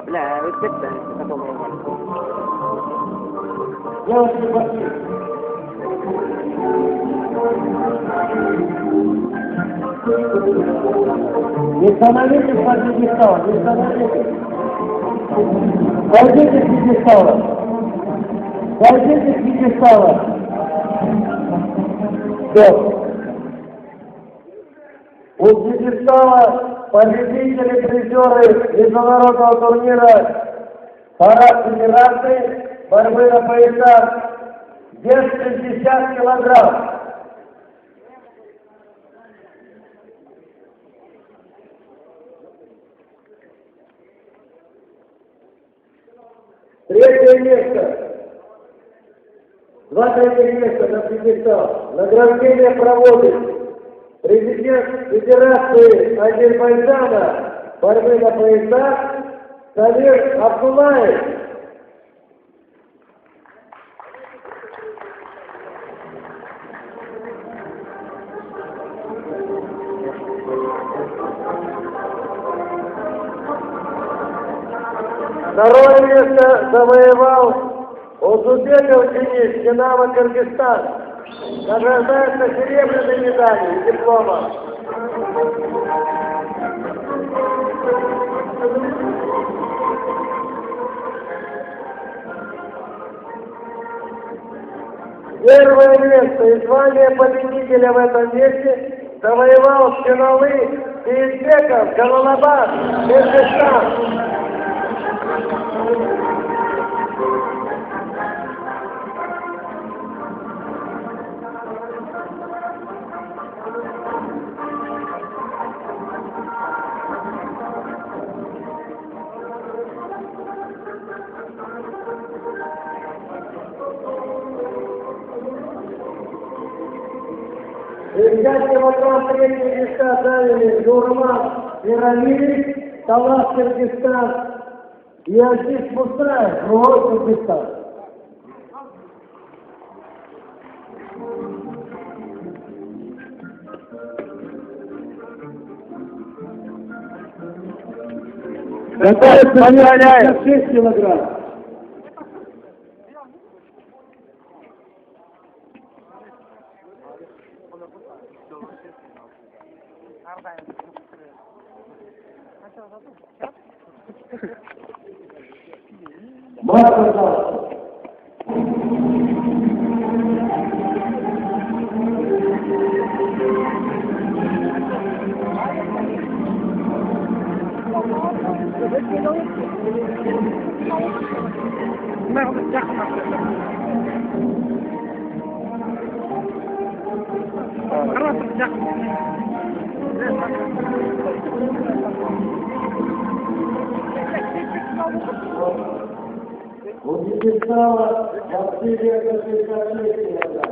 Бля, рецепта такого. Девушки, пошли. Не становитесь под пьедесталом, не становитесь. Сойдите с пьедестала. Сойдите с пьедестала. Все. У пьедестала победители, призеры международного турнира «Парад Федерации» борьбы на поясах вес 60 килограмм. Третье место. 2 третьих места на пьедестал. Награждение проводит президент Федерации Азербайджана борьбы на поясах Самир Абдулаев. Второе место завоевал Узбеков Денис, Динамо Кыргызстан. Награждается серебряной медалью и дипломом. Первое место и звание победителя в этом месте завоевал Шеналы Сейитбеков, Джалалабад, Кыргызстан. Взятие вокруг третьего места заняли Журман Мирамиль, Талас Кыргызстан и Азиз Мусаев, другой Кыргызстан. Поздравляю! 6 килограмм. Марк, пожалуйста. У Вячеслава Василия Капиталистия.